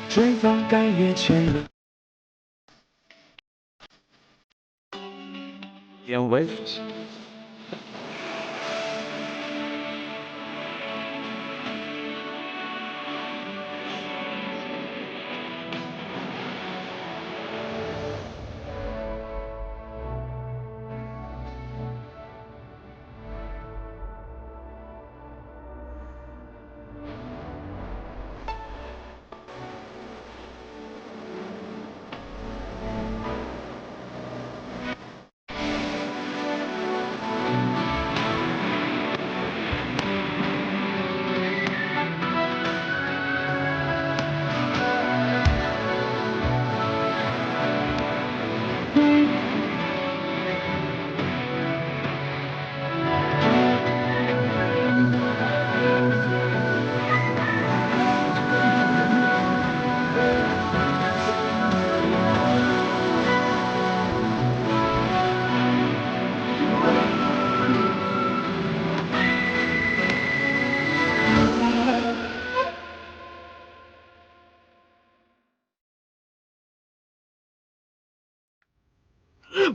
追风盖月千里。典韦。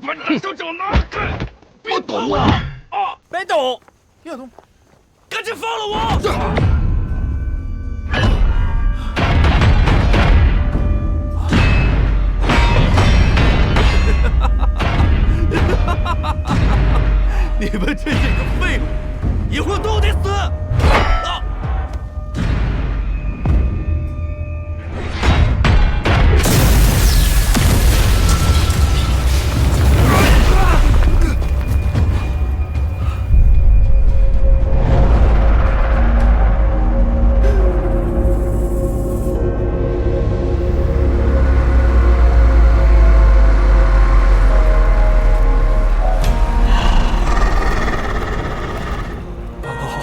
把你的手掌拿开！不懂啊！啊，别动！别动！赶紧放了我！你们这些个废物，以后都得死！啊！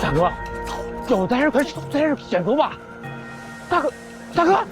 大哥，要在这快在这先走吧。大哥，大哥。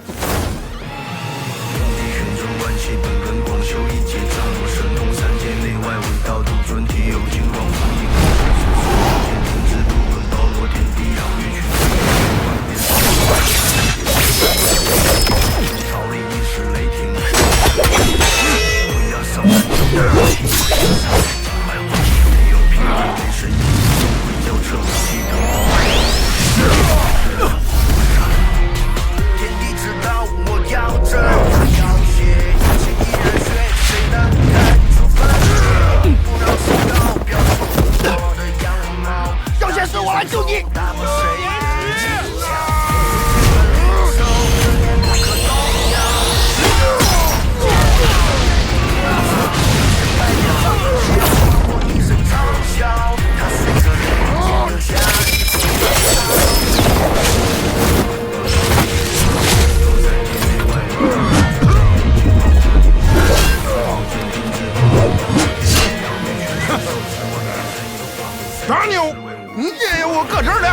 大牛，你爷爷我搁这儿呢。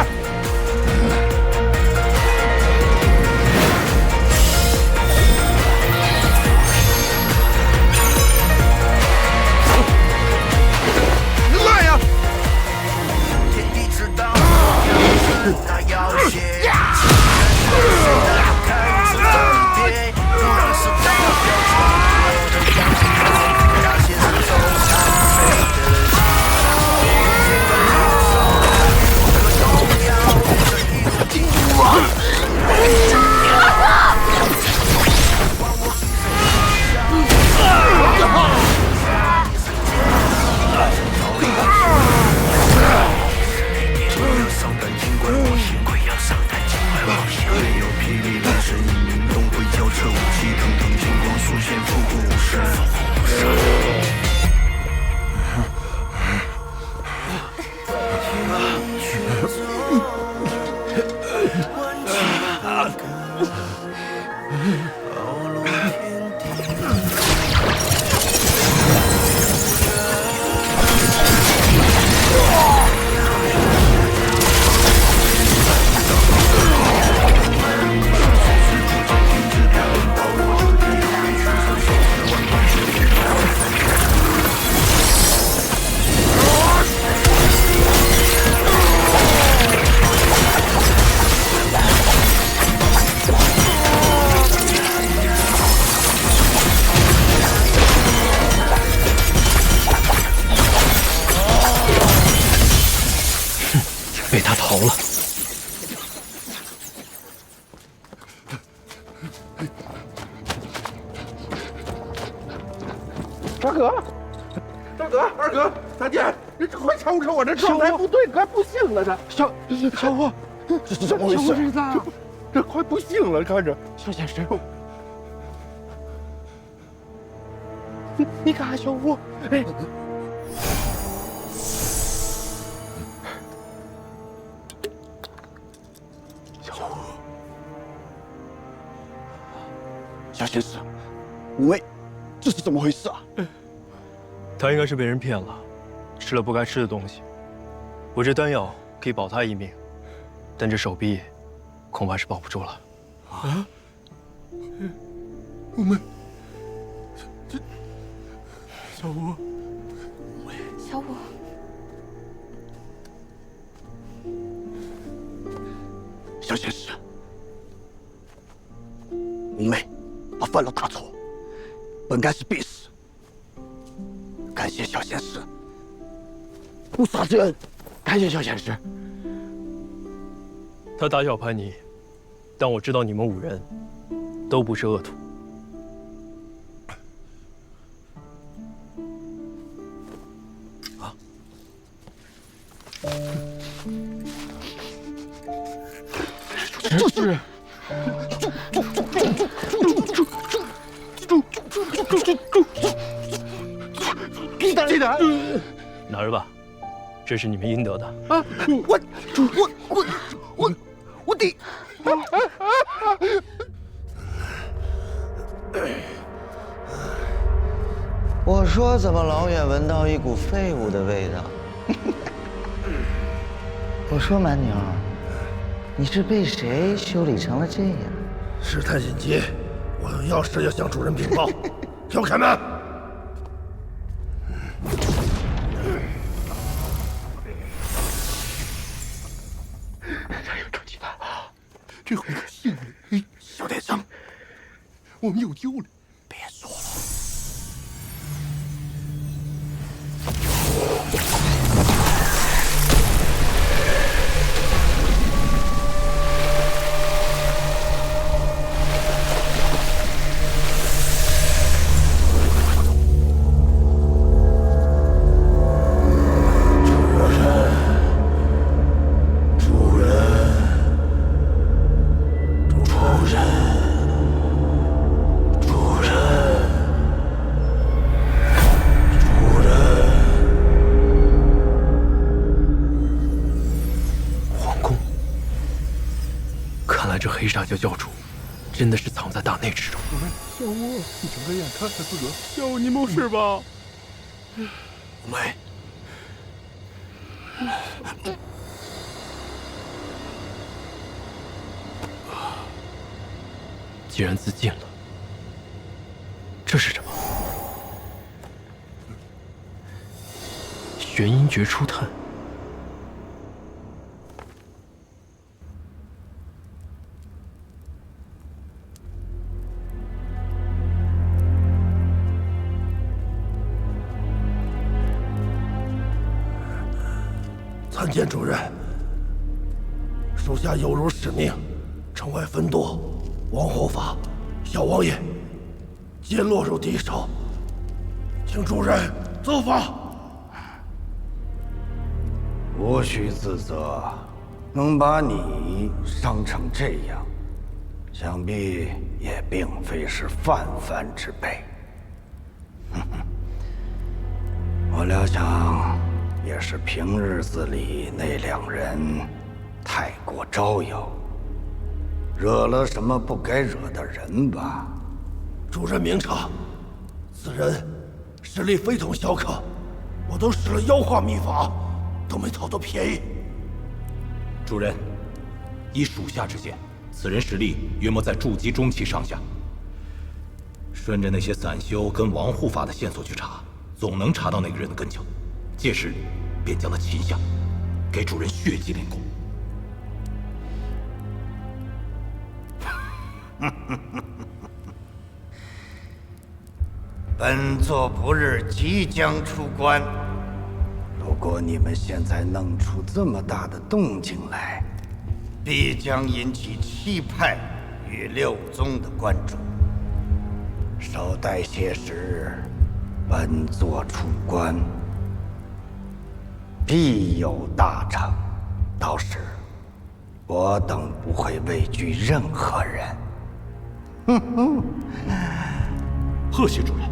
来呀！被他逃了。大哥，大哥，二哥，大姐，你快瞅瞅我这状态不对，快不行了，这小伙，这是怎么回事？这快不行了，看着。小先生，你看小伙，哎，小伙，小先生，喂，这是怎么回事啊？他应该是被人骗了，吃了不该吃的东西。我这丹药可以保他一命，但这手臂恐怕是保不住了。啊？我们这小吴，小五，小先生，五妹，他犯了大错，本该是必死。感谢小先生不杀之恩，感谢小先生。他打小叛逆，但我知道你们5人都不是恶徒。啊！这是。记得，拿着吧，这是你们应得的。啊！我的！我说怎么老远闻到一股废物的味道？我说蛮牛，你是被谁修理成了这样？事态紧急，我有要事要向主人禀报，给我开门！这回可幸了，小点声，我们有救了。别说了。这黑煞教教主真的是藏在大内之中。小吴，你睁开眼看看自个儿。小吴，你没事吧？五妹，既然自尽了，这是什么？玄阴诀初探。参见主人，属下有如使命，城外分舵，王护法、小王爷皆落入敌手，请主人奏法。无需自责，能把你伤成这样，想必也并非是泛泛之辈。我料想。也是平日子里那2人太过招摇，惹了什么不该惹的人吧？主人明察，此人实力非同小可，我都使了妖化秘法，都没讨到便宜。主人，依属下之见，此人实力约莫在筑基中期上下。顺着那些散修跟王护法的线索去查，总能查到那个人的根脚。届时，便将他擒下，给主人血祭练功。本座不日即将出关，如果果你们现在弄出这么大的动静来，必将引起七派与六宗的关注。稍待些时，本座出关，必有大成。到时，我等不会畏惧任何人。贺谢主人，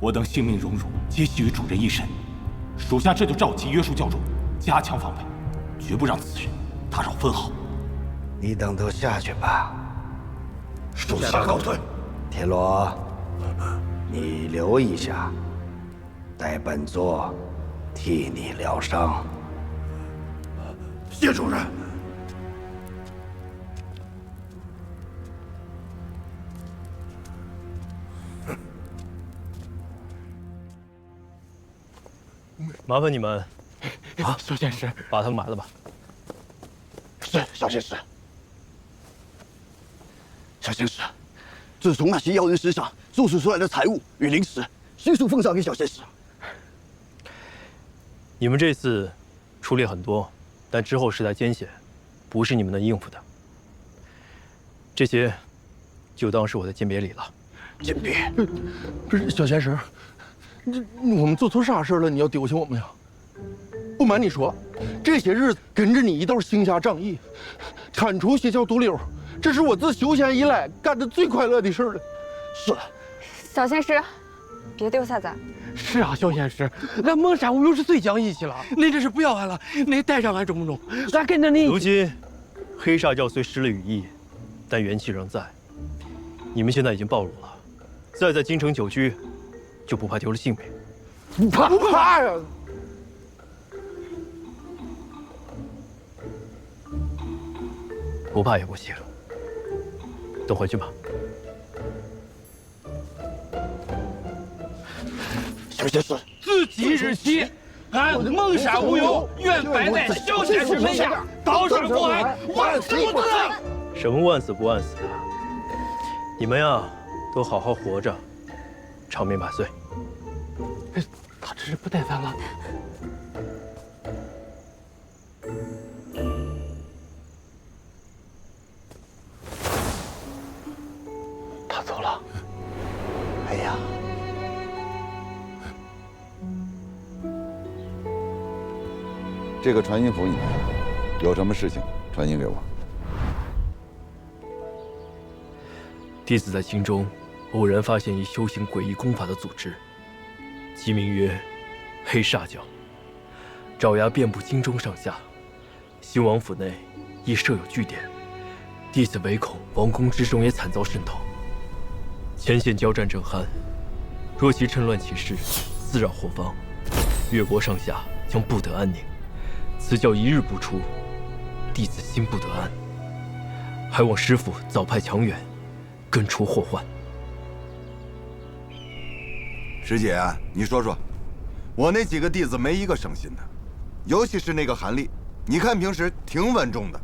我等性命荣辱皆系于主人一身，属下这就召集约束教众，加强防备，绝不让此人打扰分毫。你等都下去吧。属下告退。铁罗，你留一下，待本座替你疗伤。谢主任。麻烦你们啊，小仙师，把他们埋了吧。是小仙师。小仙师，自从那些妖人身上搜取出来的财物与灵石，迅速奉上给小仙师。你们这次出力很多，但之后实在艰险，不是你们能应付的。这些就当是我的鉴别礼了。鉴别？不是小仙师，我们做错啥事了？你要丢下我们呀？不瞒你说，这些日子跟着你一道行侠仗义，铲除邪教毒瘤，这是我自修仙以来干的最快乐的事了。是。小仙师，别丢下咱。是啊，小仙师，俺孟山武又是最讲义气了。您这是不要俺了，您带上俺中不中？俺跟着你。如今，黑煞教虽失了羽翼，但元气仍在。你们现在已经暴露了，再在京城久居，就不怕丢了性命。不怕呀！不怕也不行，等回去吧。小仙师，自即日起，俺孟山无忧愿拜在小仙师门下，高山过海，万死不辞。什么万死不万死的？你们呀，都好好活着，长命百岁。他这是不带咱了。他走了。哎呀，这个传音符你有什么事情传音给我。弟子在京中偶然发现一修行诡异功法的组织，其名曰黑煞教，爪牙遍布京中上下。兴王府内亦设有据点，弟子唯恐王宫之中也惨遭渗透。前线交战正酣，若其趁乱起事，滋扰后方，越国上下将不得安宁。此教一日不出，弟子心不得安，还望师父早派强援，根除祸患。师姐，你说说，我那几个弟子没一个省心的，尤其是那个韩立，你看平时挺稳重的，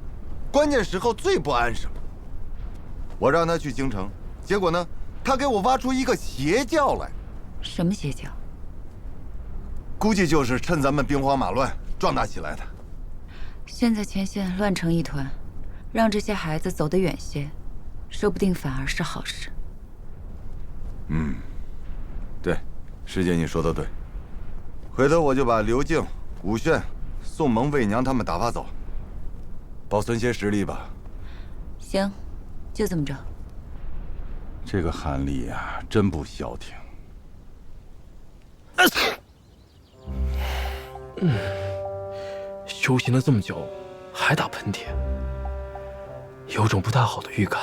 关键时候最不安生。我让他去京城，结果呢，他给我挖出一个邪教来。什么邪教？估计就是趁咱们兵荒马乱壮大起来的。现在前线乱成一团，让这些孩子走得远些，说不定反而是好事。嗯，对，师姐你说的对。回头我就把刘静、武炫、宋萌、魏娘他们打发走，保存些实力吧。行，就这么着。这个韩立呀，真不消停。修行了这么久，还打喷嚏，有种不大好的预感。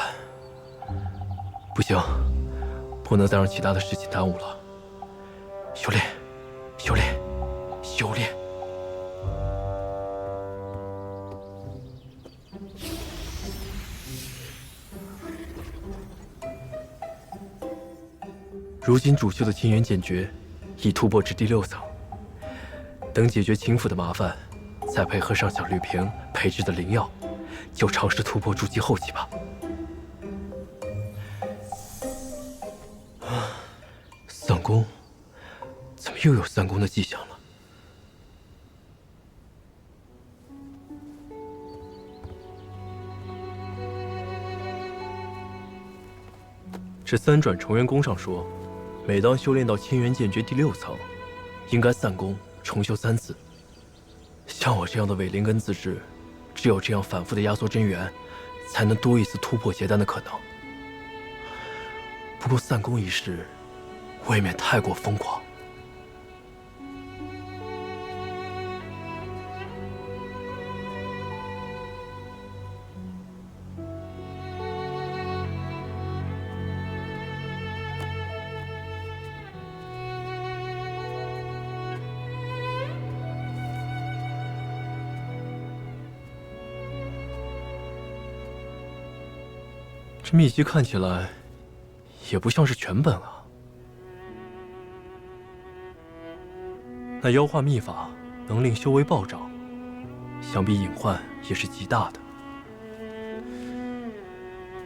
不行，不能再让其他的事情耽误了。修炼，修炼，修炼。如今主修的清源剑诀已突破至第6层，等解决秦府的麻烦，再配合上小绿萍配制的灵药，就尝试突破筑基后期吧。散功，怎么又有散功的迹象了？这三转重元功上说，每当修炼到千元剑诀第6层，应该散功重修3次。像我这样的伪灵根资质，只有这样反复的压缩真元，才能多一次突破结丹的可能。不过散功一事，未免太过疯狂。这秘籍看起来也不像是全本啊。那妖化秘法能令修为暴涨，想必隐患也是极大的。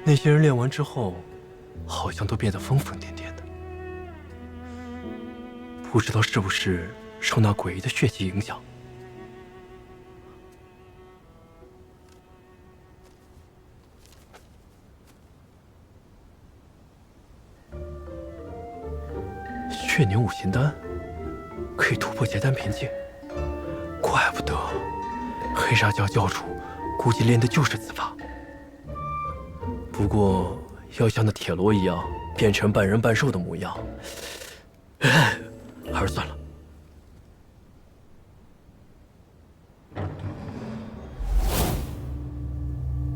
那些人练完之后，好像都变得疯疯癫癫的，不知道是不是受那诡异的血气影响。血凝五行丹可以突破结丹瓶颈，怪不得黑沙教教主估计练的就是此法。不过要像那铁罗一样变成半人半兽的模样，还是算了。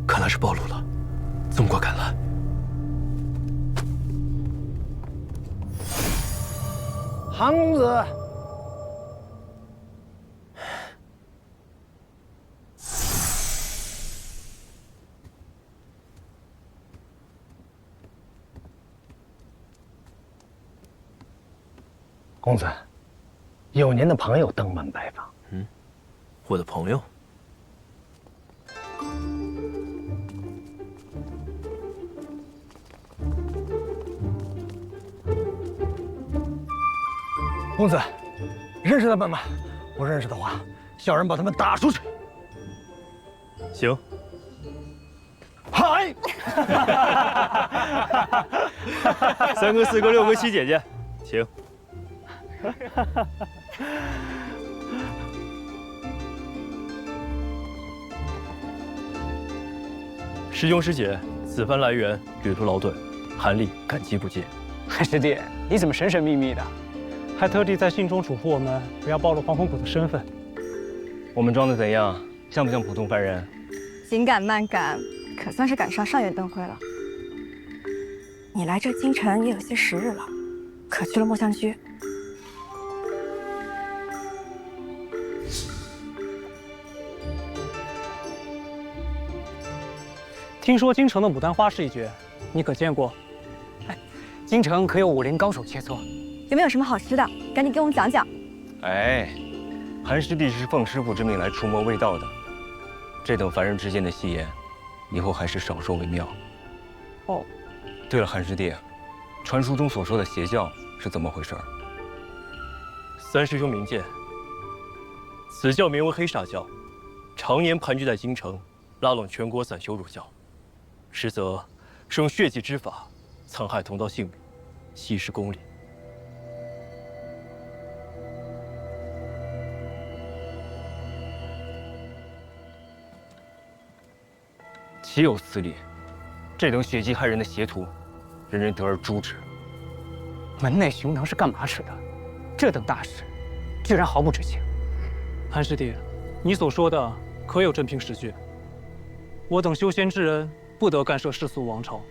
看来是暴露了，纵过赶来。韩公子，公子，有您的朋友登门拜访。我的朋友。公子，认识他们吗？不认识的话，小人把他们打出去。行。嗨！3个、4个、6个、7姐姐，请。师兄师姐，此番来援，旅途劳顿，韩立感激不尽。韩师弟，你怎么神神秘秘的？还特地在信中嘱咐我们不要暴露黄风谷的身份。我们装的怎样？像不像普通凡人？紧赶慢赶，可算是赶上上元灯会了。你来这京城也有些时日了，可去了墨香居？听说京城的牡丹花是一绝，你可见过？京城可有武林高手切磋？有没有什么好吃的？赶紧给我们讲讲。哎，韩师弟是奉师傅之命来除魔卫道的，这等凡人之间的戏言，以后还是少说为妙。哦，对了，韩师弟，传书中所说的邪教是怎么回事？三师兄明鉴，此教名为黑煞教，常年盘踞在京城，拉拢全国散修入教，实则是用血祭之法残害同道性命，稀释公理。岂有此理！这等血祭害人的邪徒，人人得而诛之。门内熊能是干嘛使的？这等大事，居然毫不知情。韩师弟，你所说的可有真凭实据？我等修仙之人不得干涉世俗王朝，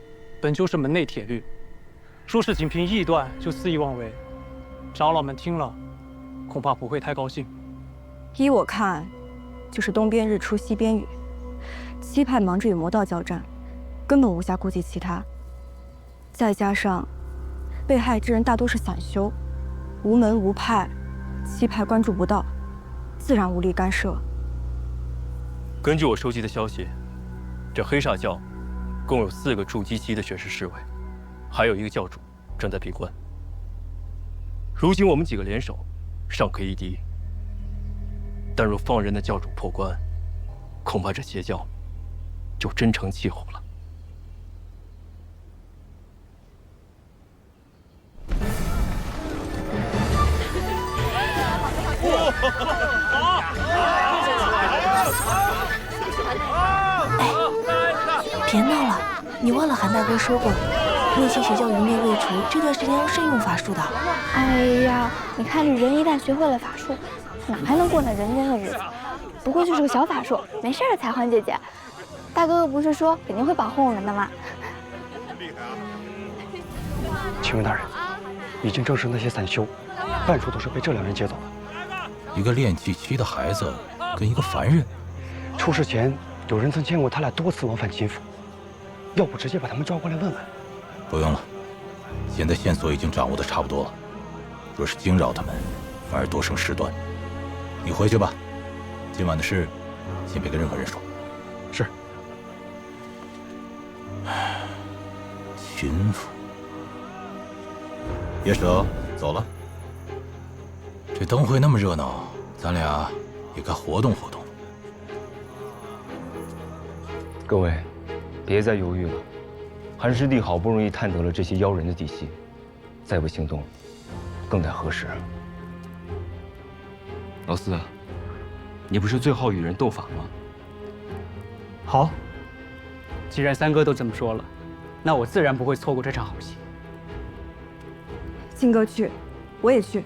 本就是门内铁律。说是仅凭臆断就肆意妄为，长老们听了，恐怕不会太高兴。依我看，就是东边日出西边雨。七派忙着与魔道交战，根本无暇顾及其他。再加上被害之人大多是散修，无门无派，七派关注不到，自然无力干涉。根据我收集的消息，这黑煞教共有4个筑基期的玄师侍卫，还有1个教主正在闭关。如今我们几个联手，尚可一敌。但若放任那教主破关，恐怕这邪教就真成气候了。你忘了韩大哥说过，那些邪教余孽未除，这段时间要慎用法术的。哎呀，你看这人一旦学会了法术，哪还能过那人间的日子？不过就是个小法术，没事的，采花姐姐。大哥哥不是说肯定会保护我们的吗？请问大人，已经证实那些散修，半数都是被这两人接走的。一个练气期的孩子跟一个凡人，出事前有人曾见过他俩多次往返秦府，要不直接把他们抓过来问问？不用了，现在线索已经掌握的差不多了。若是惊扰他们，反而多生事端。你回去吧，今晚的事，先别跟任何人说。是。秦府，野舍走了。这灯会那么热闹，咱俩也该活动活动。各位，别再犹豫了。韩师弟好不容易探得了这些妖人的底细，再不行动，更待何时？老四，你不是最好与人斗法吗？好，既然三哥都这么说了，那我自然不会错过这场好戏。信哥去，我也去。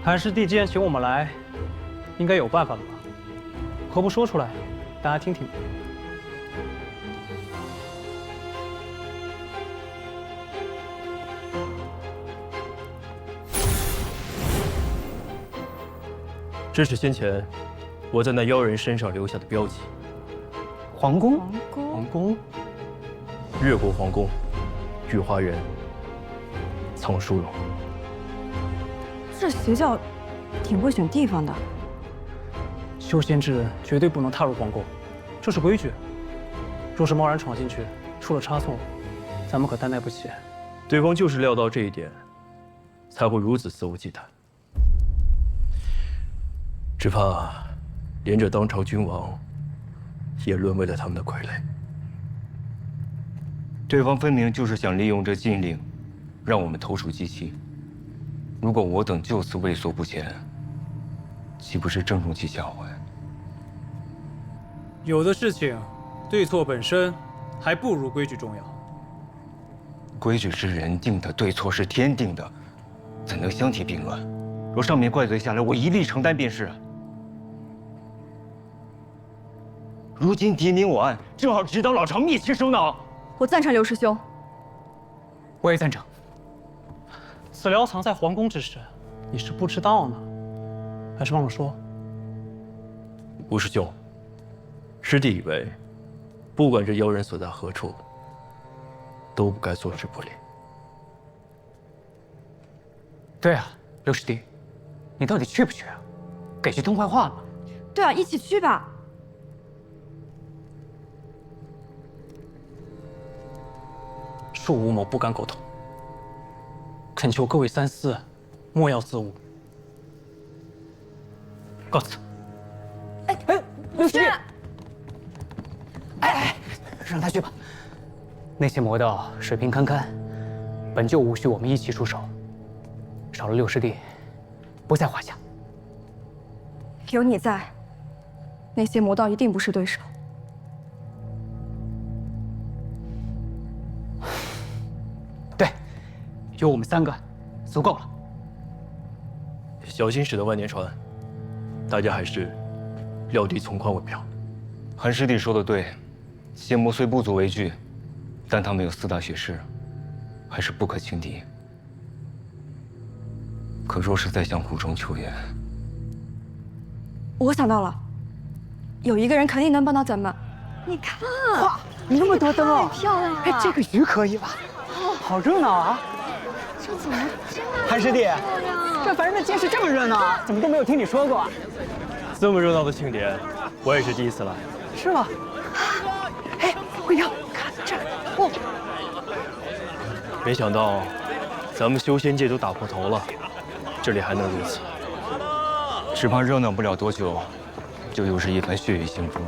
韩师弟既然请我们来，应该有办法了吧？何不说出来，大家听听？这是先前我在那妖人身上留下的标记。皇宫，皇宫，越国皇宫，御花园，藏书楼。这邪教挺会选地方的。修仙之人绝对不能踏入皇宫，这是规矩。若是贸然闯进去，出了差错，咱们可担待不起。对方就是料到这一点，才会如此肆无忌惮。只怕连这当朝君王，也沦为了他们的傀儡。对方分明就是想利用这禁令，让我们投鼠忌器。如果我等就此畏缩不前，岂不是正中其下怀？有的事情，对错本身还不如规矩重要。规矩是人定的，对错是天定的，怎能相提并论？若上面怪罪下来，我一力承担便是。如今敌明我暗，正好指导老巢灭其首脑。我赞成刘师兄。我也赞成。此寮藏在皇宫之事，你是不知道呢，还是忘了说？吴师兄，师弟以为，不管这妖人所在何处，都不该坐视不理。对啊，刘师弟，你到底去不去啊？给句痛快话嘛。对啊，一起去吧。恕吴某不敢苟同，恳求各位三思，莫要自误。告辞。刘师弟，让他去吧。那些魔道水平堪堪，本就无需我们一起出手，少了六师弟，不在话下。有你在，那些魔道一定不是对手。对，有我们三个，足够了。小心驶得万年船，大家还是料敌从宽为妙。韩师弟说的对，邪魔虽不足为惧，但他们有4大血誓，还是不可轻敌。可若是再向湖中求援，我想到了，有一个人肯定能帮到咱们。你看，哇，那么多灯哦，太漂亮了！哎，这个鱼可以吧？好热闹啊！这怎么这么韩师弟，这凡人的街市这么热闹，怎么都没有听你说过？这么热闹的庆典，我也是第一次来。是吗？哎，慧瑶，看这儿，哦，没想到，咱们修仙界都打破头了，这里还能如此。只怕热闹不了多久，就又是一番血雨腥风。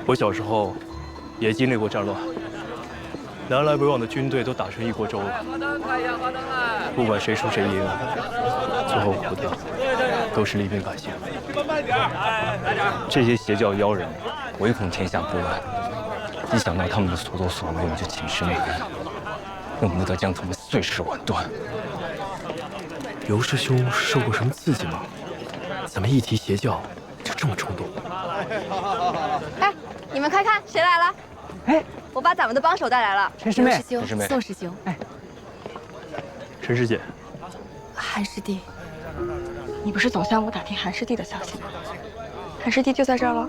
我小时候也经历过战乱，南来北往的军队都打成一锅粥了。不管谁输谁赢，最后活的都是黎民百姓。这些邪教妖人唯恐天下不乱，一想到他们的所作所为，我就寝食难安，恨不得将他们碎尸万段。尤师兄受过什么刺激吗？怎么一提邪教就这么冲动？哎，你们快看，谁来了？哎，我把咱们的帮手带来了。陈师妹，陈师妹，宋师兄。哎，陈师姐，韩师弟，你不是总向我打听韩师弟的消息吗？韩师弟就在这儿了。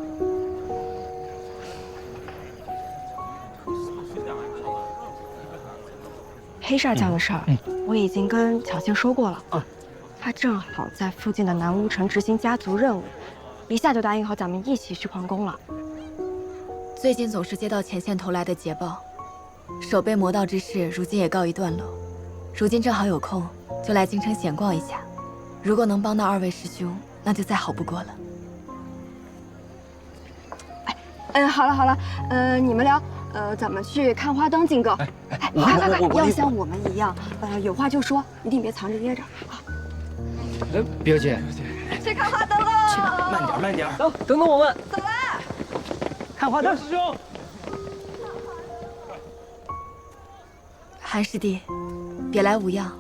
黑煞将的事儿，我已经跟巧仙说过了。他正好在附近的南乌城执行家族任务，一下就答应好咱们一起去皇宫了。最近总是接到前线投来的捷报，守备魔道之事如今也告一段落。如今正好有空，就来京城闲逛一下。如果能帮到二位师兄，那就再好不过了。好了好了，你们聊，咱们去看花灯，金哥。快，要像我们一样，有话就说，一定别藏着掖着。表姐，去看花灯喽！去吧，慢点。走，等等我们。走啦！看花灯，师兄。韩师弟，别来无恙。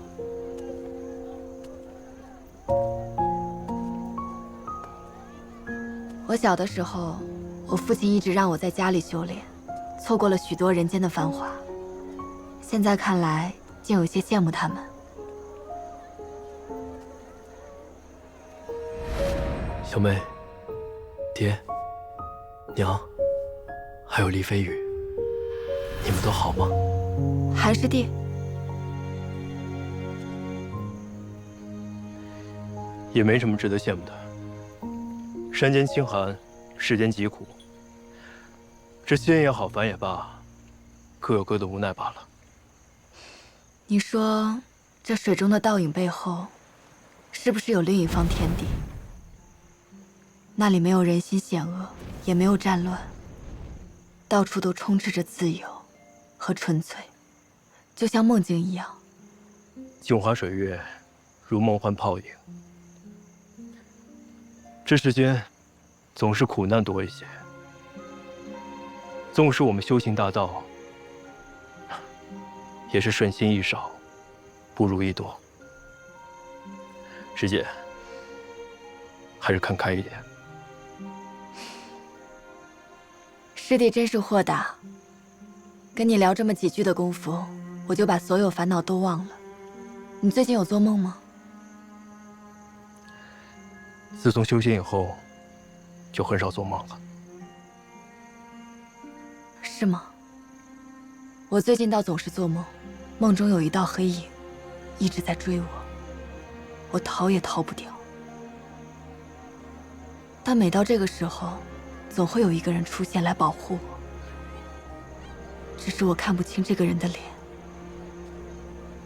我小的时候，我父亲一直让我在家里修炼，错过了许多人间的繁华。现在看来，竟有些羡慕他们。小妹、爹、娘，还有黎飞宇，你们都好吗？韩师弟，也没什么值得羡慕的。山间清寒，世间疾苦。这仙也好，凡也罢，各有各的无奈罢了。你说，这水中的倒影背后，是不是有另一方天地？那里没有人心险恶，也没有战乱，到处都充斥着自由和纯粹，就像梦境一样。镜花水月，如梦幻泡影。这世间，总是苦难多一些。纵使我们修行大道，也是顺心易少，不如意多。师姐，还是看开一点。师弟真是豁达，跟你聊这么几句的功夫，我就把所有烦恼都忘了。你最近有做梦吗？自从修仙以后，就很少做梦了。是吗？我最近倒总是做梦，梦中有一道黑影，一直在追我，我逃也逃不掉。但每到这个时候，总会有一个人出现来保护我，只是我看不清这个人的脸。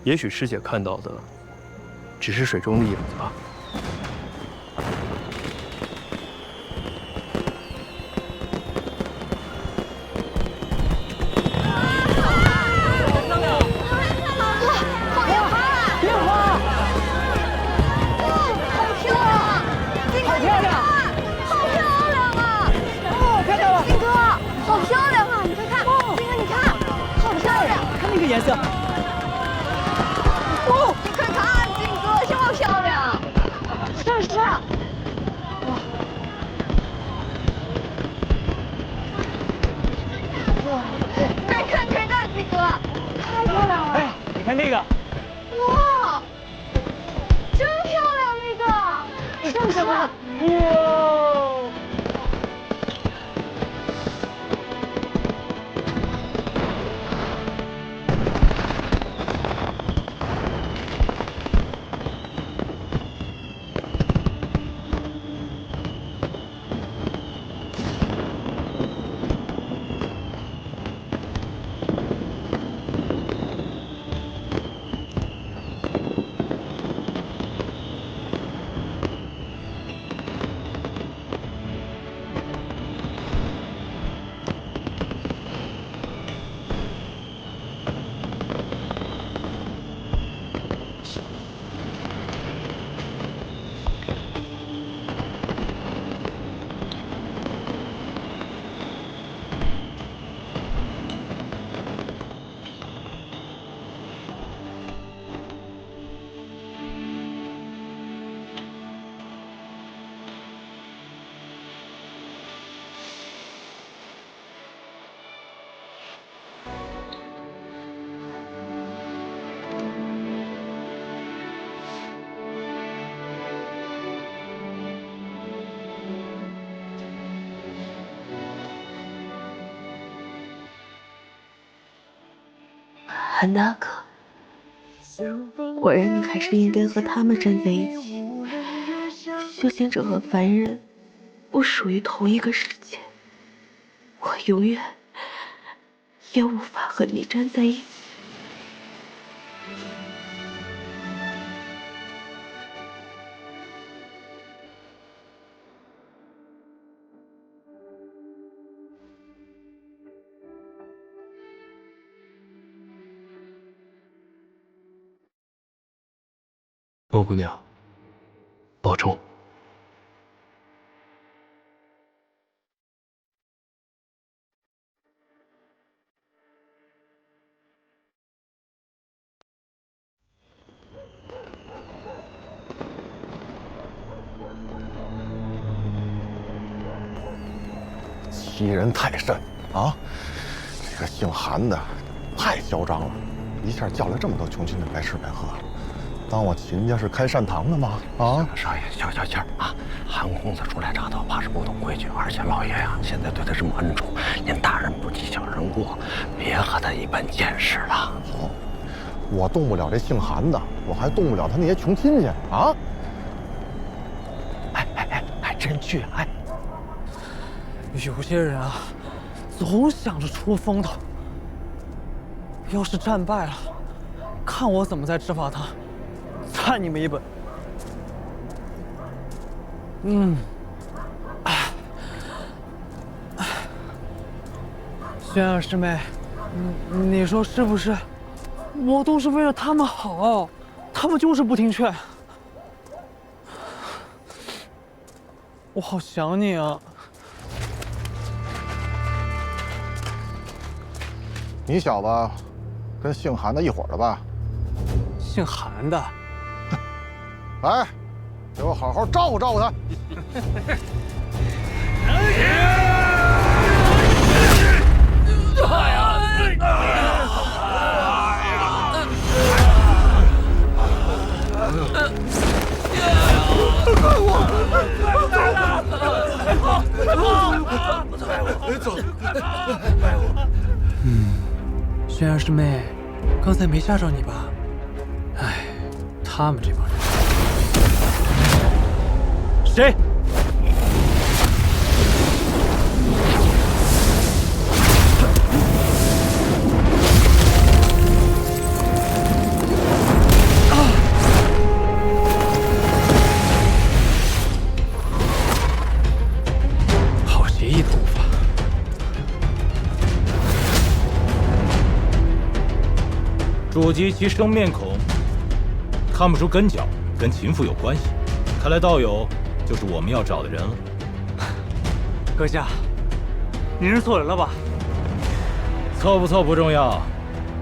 也许师姐看到的，只是水中的影子吧。颜色。哦，你快看，金哥，这么漂亮！是。哇！快看，金哥，太漂亮了！哎，你看那个。哇！真漂亮，那个。你看什么？哇！韩大哥，果然你还是应该和他们站在一起。修行者和凡人不属于同一个世界，我永远也无法和你站在一起。莫姑娘，保重。欺人太甚啊！这个姓韩的太嚣张了，一下叫来这么多穷亲的白吃白喝了。当我秦家是开善堂的吗？啊！少爷，消消气儿啊！韩公子初来乍到，怕是不懂规矩，而且老爷呀，现在对他这么恩宠，您大人不计小人过，别和他一般见识了。好，我动不了这姓韩的，我还动不了他那些穷亲戚啊！还真去哎！有些人啊，总想着出风头。要是战败了，看我怎么在执法堂参你们一本。轩儿师妹，你说是不是？我都是为了他们好，他们就是不听劝。我好想你啊！你小子跟姓韩的一伙的吧？姓韩的，来，给我好好照顾照顾他。轩儿师妹，刚才没吓着你吧？哎，他们这帮人。谁？好邪异的功法。主及其生面孔，看不出根脚，跟秦府有关系。看来道友就是我们要找的人了。阁下，您认错人了吧？凑不凑不重要，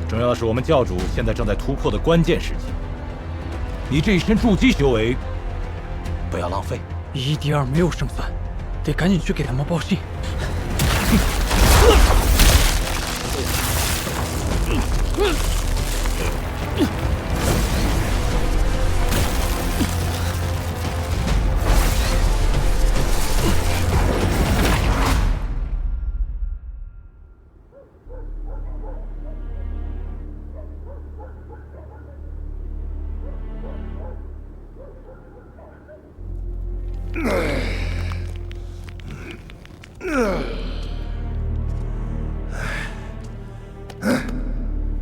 重要的是我们教主现在正在突破的关键时期。你这一身筑基修为，不要浪费。1敌2没有胜算，得赶紧去给他们报信。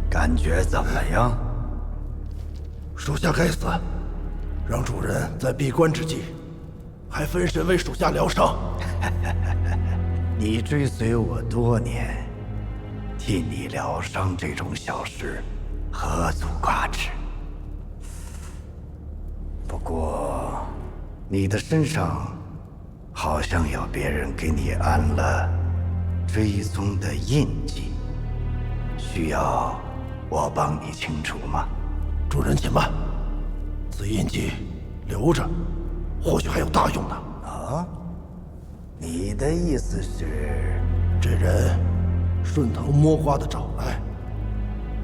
感觉怎么样？属下该死，让主人在闭关之际，还分神为属下疗伤。你追随我多年，替你疗伤这种小事，何足挂齿。不过，你的身上好像有别人给你安了追踪的印记，需要我帮你清除吗？主人且慢，此印记留着，或许还有大用呢。啊？你的意思是，这人顺藤摸瓜的找来，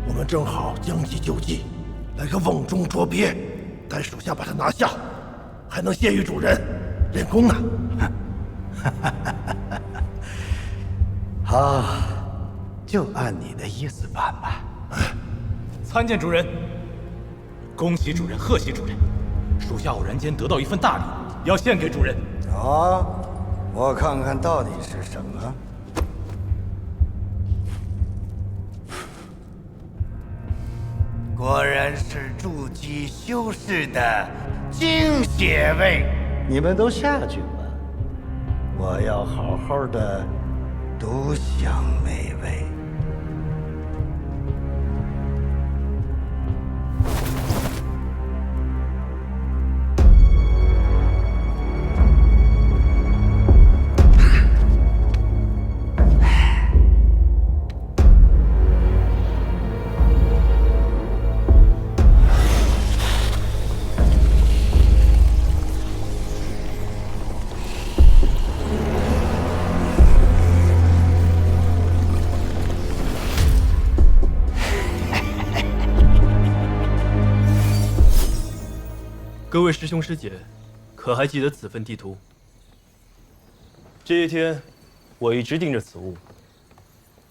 我们正好将计就计，来个瓮中捉鳖，待属下把他拿下，还能谢于主人练功呢。好，就按你的意思办吧。参见主人。恭喜主人，贺喜主人！属下偶然间得到一份大礼，要献给主人。啊，我看看到底是什么。果然是筑基修士的精血味。你们都下去吧，我要好好的独享美味。各位师兄师姐，可还记得此份地图？这些天，我一直盯着此物。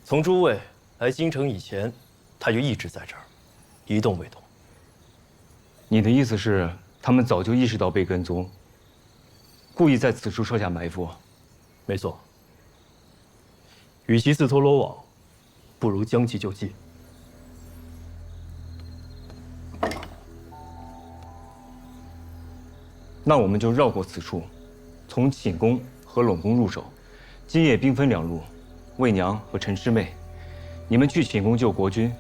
从诸位来京城以前，它就一直在这儿，一动未动。你的意思是，他们早就意识到被跟踪，故意在此处设下埋伏？没错。与其自投罗网，不如将计就计。那我们就绕过此处，从寝宫和冷宫入手。今夜兵分两路，魏娘和陈师妹，你们去寝宫救国君，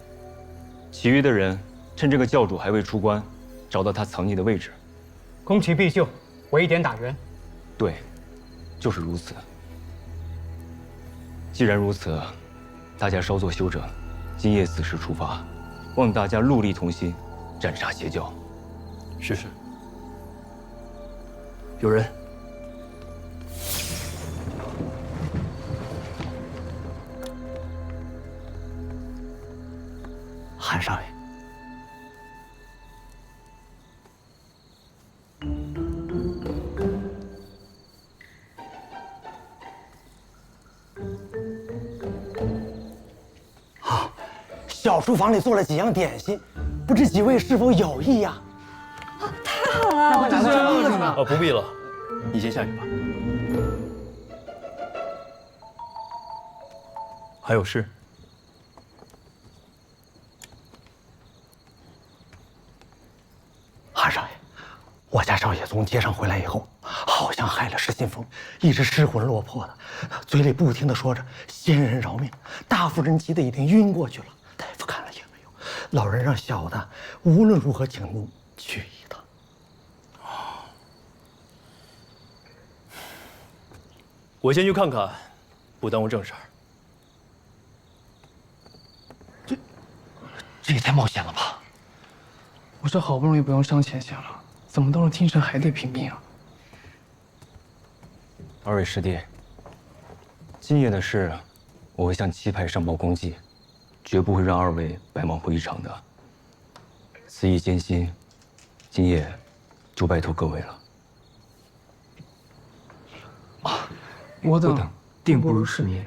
其余的人趁这个教主还未出关，找到他藏匿的位置。攻其必救，围点打援。对，就是如此。既然如此，大家稍作休整，今夜此时出发，望大家戮力同心，斩杀邪教。是。有人。韩少爷，小书房里做了几样点心，不知几位是否有意呀？太好了！拿个真的。不必了，你先下去吧。还有事？韩少爷，我家少爷从街上回来以后，好像害了失心疯，一直失魂落魄的，嘴里不停的说着“仙人饶命”，大夫人急得已经晕过去了。大夫看了也没有，老人让小的无论如何请您去一趟。我先去看看，不耽误正事儿。这也太冒险了吧！我这好不容易不用上前线了，怎么到了京城还得拼命啊？二位师弟，今夜的事，我会向七派上报公祭，绝不会让二位白忙活一场的。此役艰辛，今夜就拜托各位了。我等定不辱使命。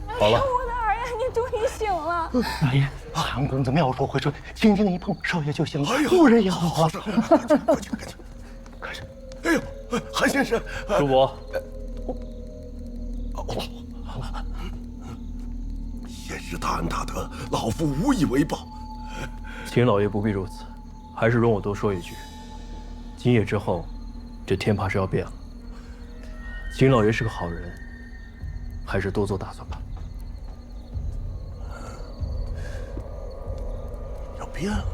好了，我的儿呀，你终于醒了！老爷，韩公子妙手回春，轻轻一碰，少爷就醒了，夫人也好了。快去！哎呦，韩先生，主伯，先是大恩大德，老夫无以为报。秦老爷不必如此，还是容我多说一句：今夜之后，这天怕是要变了。秦老爷是个好人，还是多做打算吧。要变了。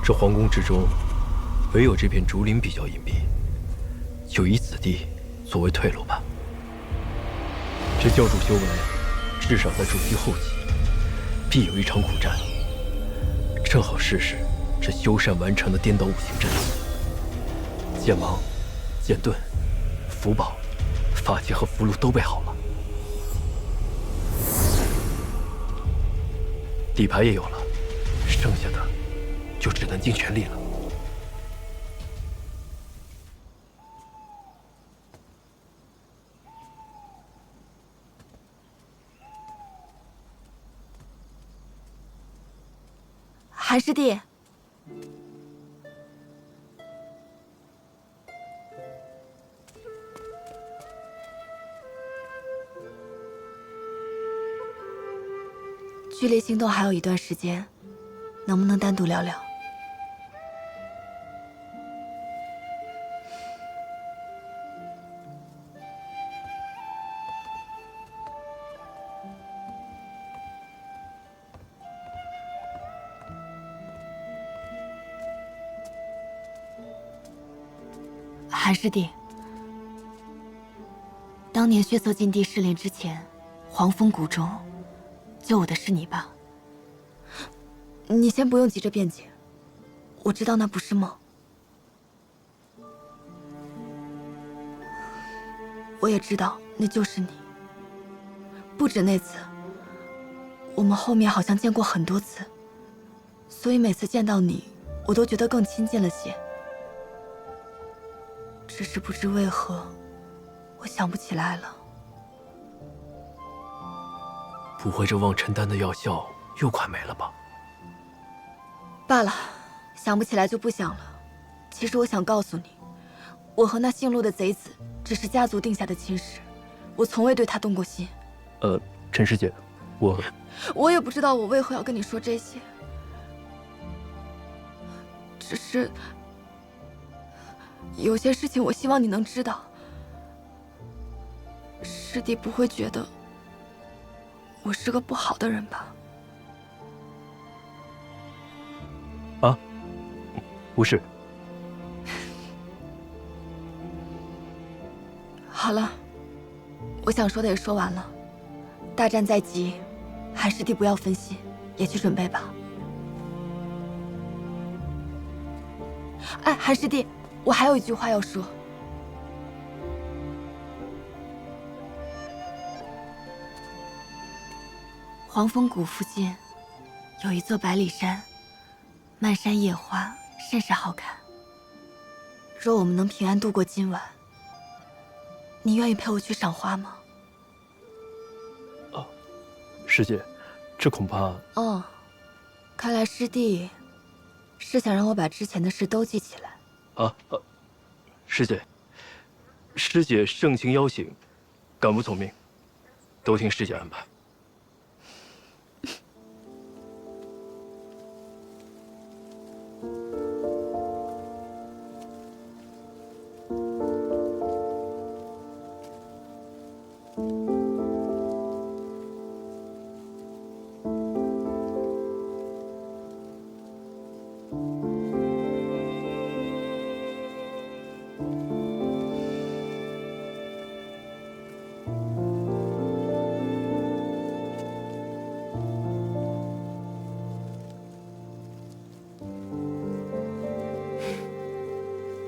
这皇宫之中，唯有这片竹林比较隐蔽，就以此地作为退路吧。这教主修为，至少在筑基后期，必有一场苦战。正好试试这修缮完成的颠倒五行阵，剑芒、剑盾、符宝、法器和符箓都备好了，底牌也有了，剩下的就只能尽全力了。韩师弟，距离心动还有一段时间，能不能单独聊聊？韩师弟，当年血色禁地失联之前，黄风谷中救我的是你吧？你先不用急着辩解，我知道那不是梦。我也知道那就是你。不止那次，我们后面好像见过很多次，所以每次见到你，我都觉得更亲近了些。只是不知为何，我想不起来了。不会这望尘丹的药效又快没了吧？罢了，想不起来就不想了。其实我想告诉你，我和那姓陆的贼子只是家族定下的亲事，我从未对他动过心。陈师姐，我也不知道我为何要跟你说这些，只是有些事情我希望你能知道。师弟不会觉得我是个不好的人吧？啊，不是。好了，我想说的也说完了。大战在即，韩师弟不要分心，也去准备吧。哎，韩师弟，我还有一句话要说。黄风谷附近有一座百里山，漫山野花，甚是好看。若我们能平安度过今晚，你愿意陪我去赏花吗？师姐，这恐怕……哦，看来师弟是想让我把之前的事都记起来。师姐盛情邀请，敢不从命？都听师姐安排。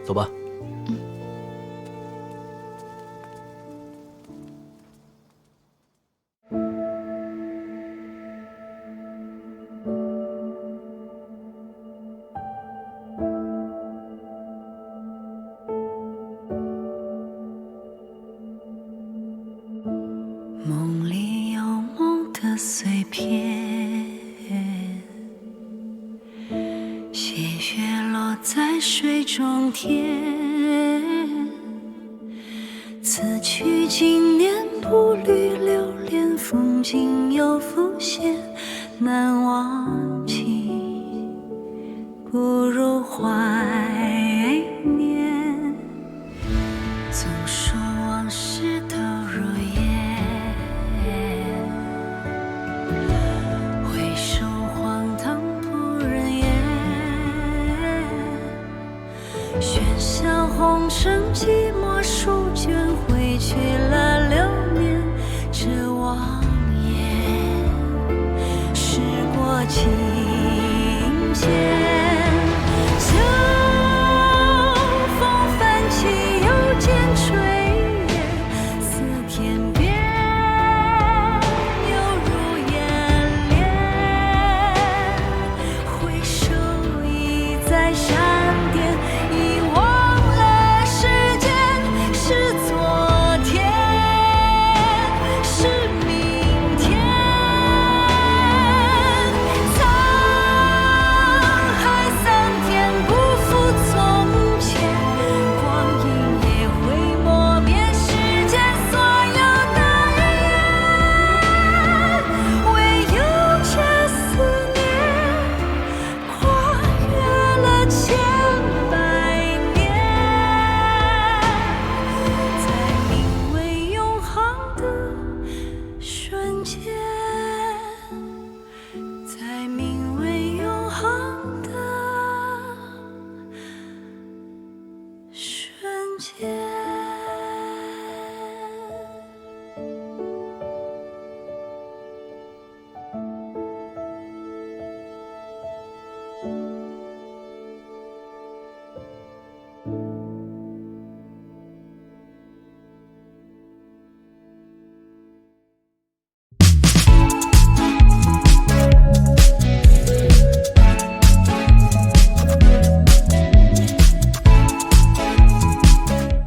走吧。梦里有梦的碎片，细雪落在水中天。此去经年不履流连，风景又浮现，难忘。